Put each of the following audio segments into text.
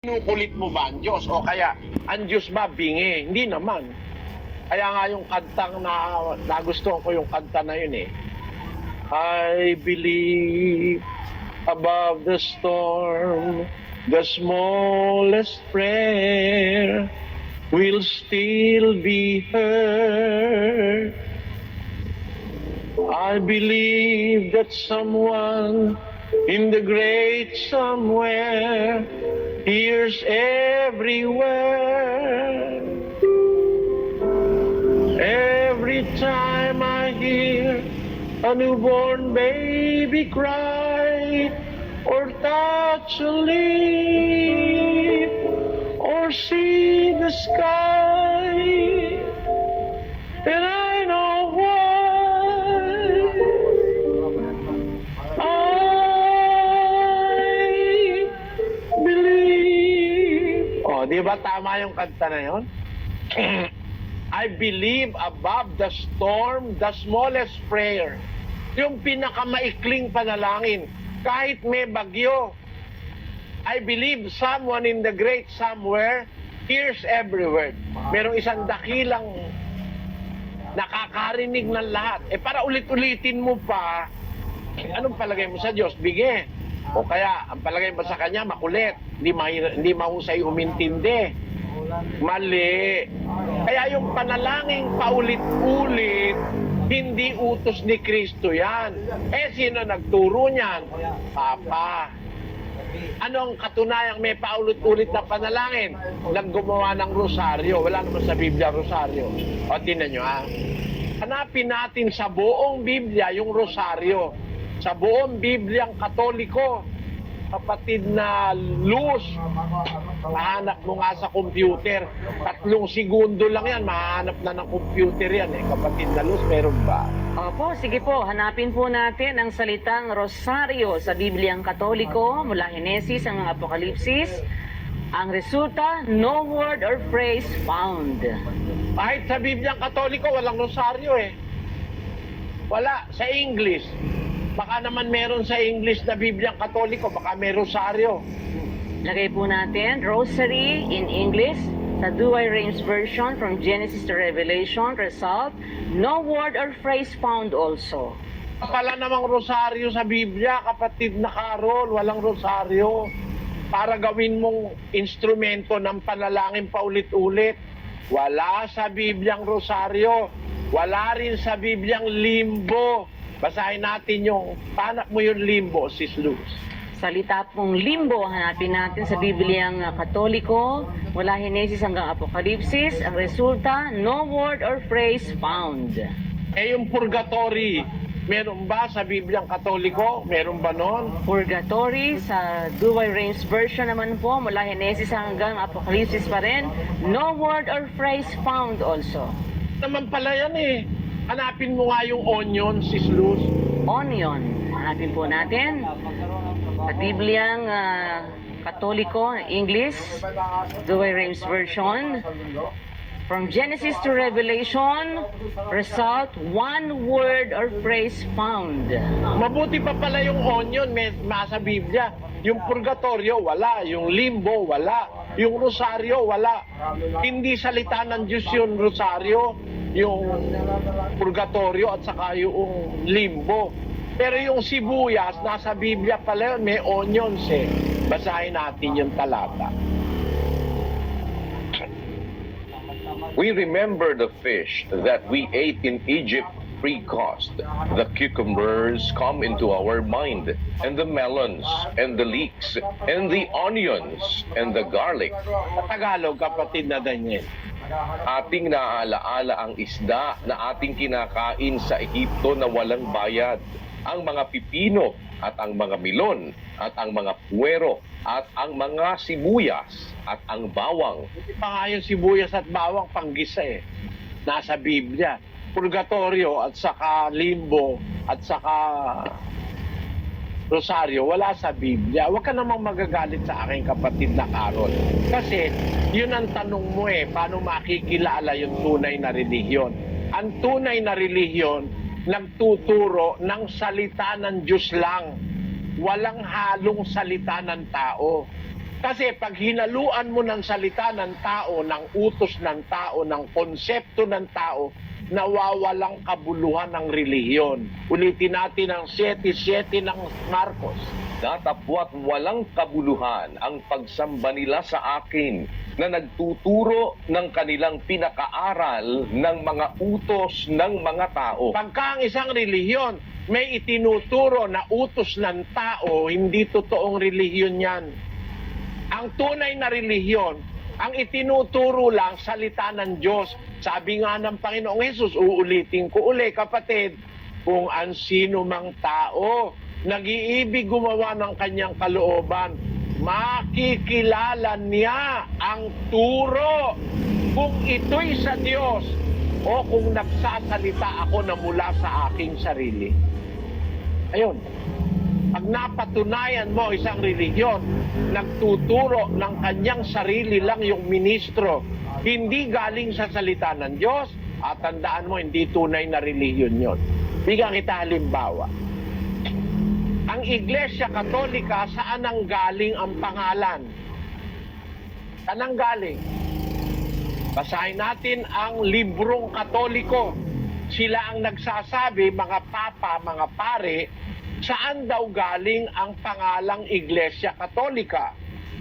Kinukulit mo ba ang Diyos? O kaya, ang Diyos ba bingi? Hindi naman. Kaya nga yung kantang nagustuhan ko yung kanta na yun eh. I believe above the storm, the smallest prayer will still be heard. I believe that someone in the great somewhere hears everywhere. Every time I hear a newborn baby cry, or touch a leaf, or see the sky, and I know why. I believe. Oh, di ba tama yung kanta na yun? I believe above the storm, the smallest prayer. Yung pinakamaikling panalangin. Kahit may bagyo. I believe someone in the great somewhere hears every word. Merong isang dakilang nakakarinig ng lahat. Para ulit-ulitin mo pa, anong palagay mo sa Diyos? Bigay. O kaya, ang palagay mo sa Kanya, makulit. Hindi mahusay umintindi. Mali. Kaya yung panalangin paulit-ulit, hindi utos ni Kristo yan. Sino nagturo niyan? Papa. Anong katunayang may paulit-ulit na panalangin? Naggumawa ng rosaryo. Wala naman sa Biblia rosaryo. O, tinan nyo ha. Hanapin natin sa buong Biblia yung rosaryo. Sa buong Bibliang Katoliko, kapatid na Luz, mahanap mo nga sa computer. 3 segundo lang yan, mahanap na ng computer yan eh. Kapatid na Luz, meron ba? Opo, sige po. Hanapin po natin ang salitang rosaryo sa Bibliang Katoliko mula Henesis hanggang Apokalipsis. Ang resulta, no word or phrase found. Kahit sa Bibliang Katoliko, walang rosaryo eh. Wala. Sa English. Baka naman meron sa English na Bibliang Katoliko, baka may rosaryo. Lagay po natin, rosary in English sa Douay-Rheims version from Genesis to Revelation. Result, no word or phrase found also. Pala namang rosaryo sa Biblia, kapatid na Carol, walang rosaryo. Para gawin mong instrumento ng panalangin paulit-ulit. Wala sa Bibliang rosaryo. Wala rin sa Bibliang limbo. Basahin natin yung, panak mo yung limbo, Sis Luz. Salita pong limbo, hanapin natin sa Bibliang Katoliko mula Henesis hanggang Apokalipsis. Ang resulta, no word or phrase found. Yung purgatory, meron ba sa Bibliang Katoliko? Meron ba nun? Purgatory sa Douay-Rheims version naman po mula Henesis hanggang Apokalipsis pa rin. No word or phrase found also. Naman pala yan eh. Hanapin mo nga yung onion, Sis Luz. Onion. Hanapin po natin sa Bibliang Katoliko, English, Douay-Rheims version. From Genesis to Revelation, result, one word or phrase found. Mabuti pa pala yung onion, may sa Biblia. Yung purgatorio, wala. Yung limbo, wala. Yung rosaryo, wala. Hindi salita ng Diyos yung rosaryo, yung purgatorio at saka yung limbo. Pero yung sibuyas, nasa Biblia pala yun, may onions eh. Basahin natin yung talata. We remember the fish that we ate in Egypt free cost. The cucumbers come into our mind, and the melons, and the leeks, and the onions, and the garlic. Sa Tagalog, kapatid na Daniel. Ating naaalaala ang isda na ating kinakain sa Ehipto na walang bayad, ang mga pipino at ang mga milon at ang mga puwero at ang mga sibuyas at ang bawang. Pa nga yung sibuyas at bawang panggisa eh. Nasa Biblia. Purgatorio at saka limbo at saka rosaryo, wala sa Biblia. Huwag ka namang magagalit sa aking kapatid na Carol. Kasi yun ang tanong mo eh, paano makikilala yung tunay na relihiyon? Ang tunay na relihiyon, nagtuturo ng salita ng Diyos lang. Walang halong salita ng tao. Kasi pag hinaluan mo ng salita ng tao, ng utos ng tao, ng konsepto ng tao, nawawalang kabuluhan ng relihiyon. Ulitin natin ang 7:7 ng Marcos. Datapwat walang kabuluhan ang pagsamba nila sa akin na nagtuturo ng kanilang pinakaaral ng mga utos ng mga tao. Pagka ang isang relihiyon may itinuturo na utos ng tao, hindi totoong relihiyon yan. Ang tunay na relihiyon, ang itinuturo lang salita ng Diyos. Sabi nga ng Panginoong Hesus, uulitin ko uli, kapatid, kung ang sino mang tao nag-iibig gumawa ng kanyang kalooban, makikilala niya ang turo kung ito'y sa Diyos o kung nagsasalita ako na mula sa aking sarili. Ayun. Pag napatunayan mo isang relihiyon, nagtuturo ng kanyang sarili lang yung ministro, hindi galing sa salita ng Diyos, at tandaan mo, hindi tunay na relihiyon yon. Bigyan kita halimbawa. Ang Iglesia Katolika, saan ang galing ang pangalan? Saan ang galing? Basahin natin ang librong Katoliko. Sila ang nagsasabi, mga papa, mga pare, saan daw galing ang pangalang Iglesia Katolika.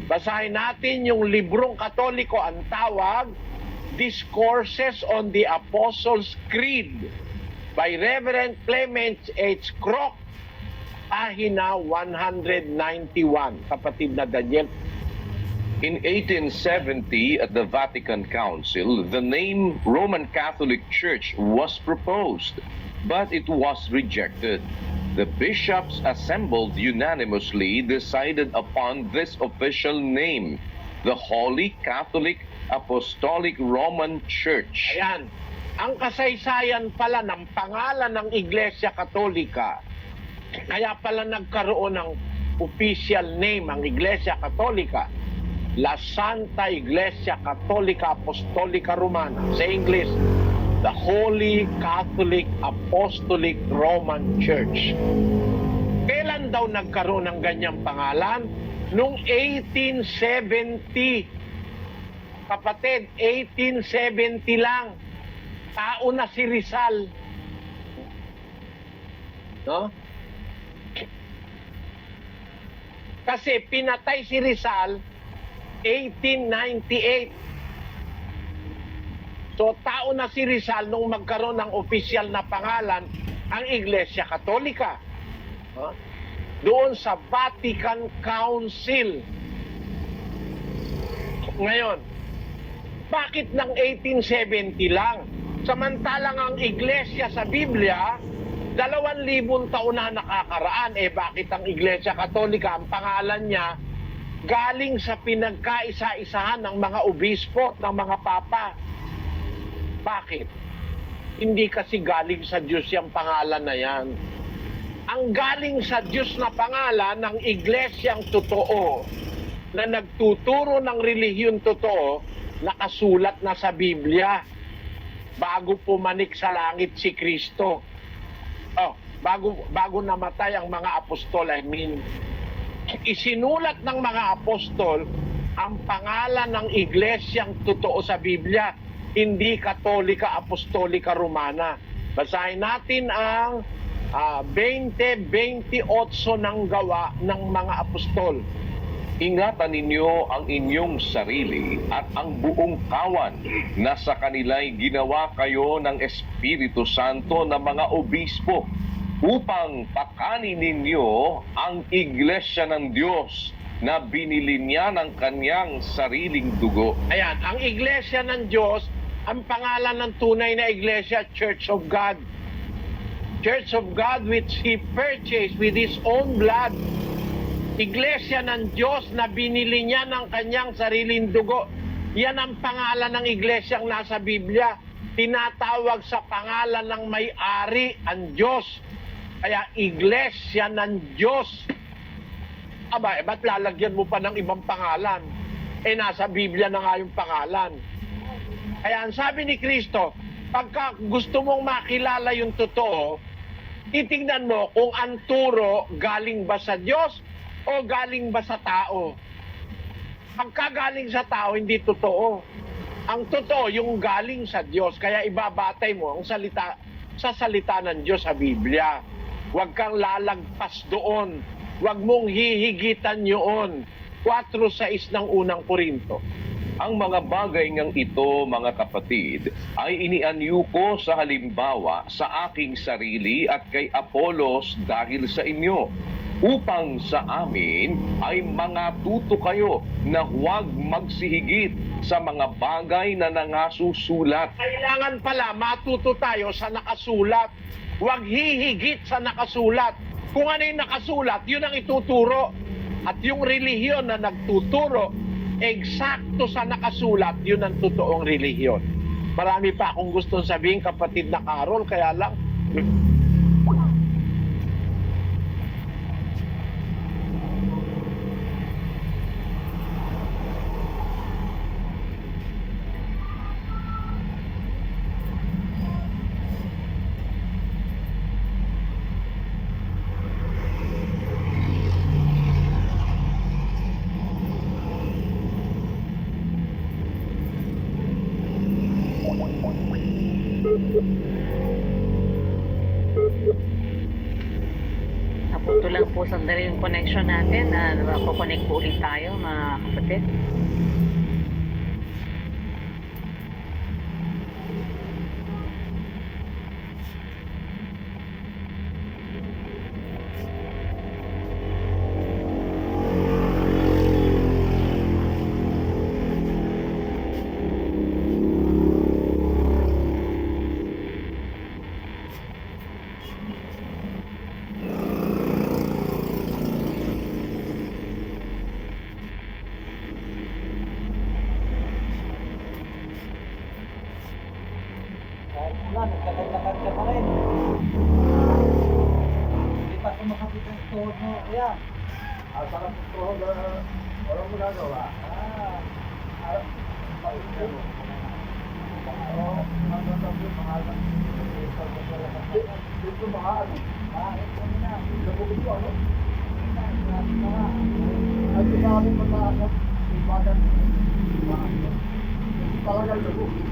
Basahin natin yung librong Katoliko, ang tawag, Discourses on the Apostles' Creed by Reverend Clement H. Crook, pahina 191, kapatid na Daniel. In 1870, at the Vatican Council, the name Roman Catholic Church was proposed, but it was rejected. The bishops assembled unanimously decided upon this official name, the Holy Catholic Apostolic Roman Church. Ayan, ang kasaysayan pala ng pangalan ng Iglesia Katolika, kaya pala nagkaroon ng official name ang Iglesia Katolika, La Santa Iglesia Católica Apostolica Romana. Sa English, the Holy Catholic Apostolic Roman Church. Kailan daw nagkaroon ng ganyang pangalan? Noong 1870. Kapatid, 1870 lang. Tao na si Rizal. No? Kasi pinatay si Rizal 1898. So, tao na si Rizal nung magkaroon ng opisyal na pangalan ang Iglesia Katolika. Doon sa Vatican Council. Ngayon, bakit ng 1870 lang? Samantalang ang Iglesia sa Biblia, 2,000 taon na nakakaraan. Bakit ang Iglesia Katolika, ang pangalan niya, galing sa pinagkaisa-isahan ng mga obispo, ng mga papa. Bakit? Hindi kasi galing sa Diyos yung pangalan na yan. Ang galing sa Diyos na pangalan ng iglesyang totoo, na nagtuturo ng relihiyon totoo, nakasulat na sa Biblia. Bago pumanik sa langit si Kristo. Bago namatay ang mga apostol, isinulat ng mga apostol ang pangalan ng iglesyang totoo sa Biblia, hindi Katolika Apostolika Romana. Basahin natin ang 20:28 ng gawa ng mga apostol. Ingatan ninyo ang inyong sarili at ang buong kawan na sa kanila'y ginawa kayo ng Espiritu Santo na mga obispo upang pakanin ninyo ang iglesia ng Diyos na binili niya ng kanyang sariling dugo. Ayan, ang iglesia ng Diyos, ang pangalan ng tunay na iglesia, Church of God. Church of God which He purchased with His own blood. Iglesia ng Diyos na binili niya ng kanyang sariling dugo. Yan ang pangalan ng iglesyang nasa Biblia. Tinatawag sa pangalan ng may-ari ang Diyos. Kaya iglesia ng Diyos. Ba't lalagyan mo pa ng ibang pangalan? Nasa Biblia na nga yung pangalan. Kaya ang sabi ni Kristo, pagka gusto mong makilala yung totoo, titignan mo kung ang turo galing ba sa Diyos o galing ba sa tao. Pagkagaling sa tao, hindi totoo. Ang totoo, yung galing sa Diyos. Kaya ibabatay mo ang salita sa salita ng Diyos sa Biblia. Huwag kang lalagpas doon. Huwag mong hihigitan yun. 4:6 ng unang Korinto. Ang mga bagay ngang ito, mga kapatid, ay inianyo ko sa halimbawa sa aking sarili at kay Apolos dahil sa inyo, upang sa amin ay mga tuto kayo na huwag magsihigit sa mga bagay na nangasusulat. Kailangan pala matuto tayo sa nakasulat. Huwag hihigit sa nakasulat. Kung ano yung nakasulat, yun ang ituturo. At yung relihiyon na nagtuturo, eksakto sa nakasulat, yun ang totoong relihiyon. Marami pa akong gustong sabihin, kapatid na Carol, kaya lang... Napunto lang po sandali yung connection natin. Napapakonect po ulit tayo, mga kapatid. Kahit ulan, nagkakad-lakad ka pa rin. Hindi pa sumakapit ang tuhod mo, kuya. Sarap ang tuhod, walang magagawa. Harap, paito. Dito mga ano? Ito na. Labugin ko ano? At isa kami mataas at ibadan. Talagang labugin.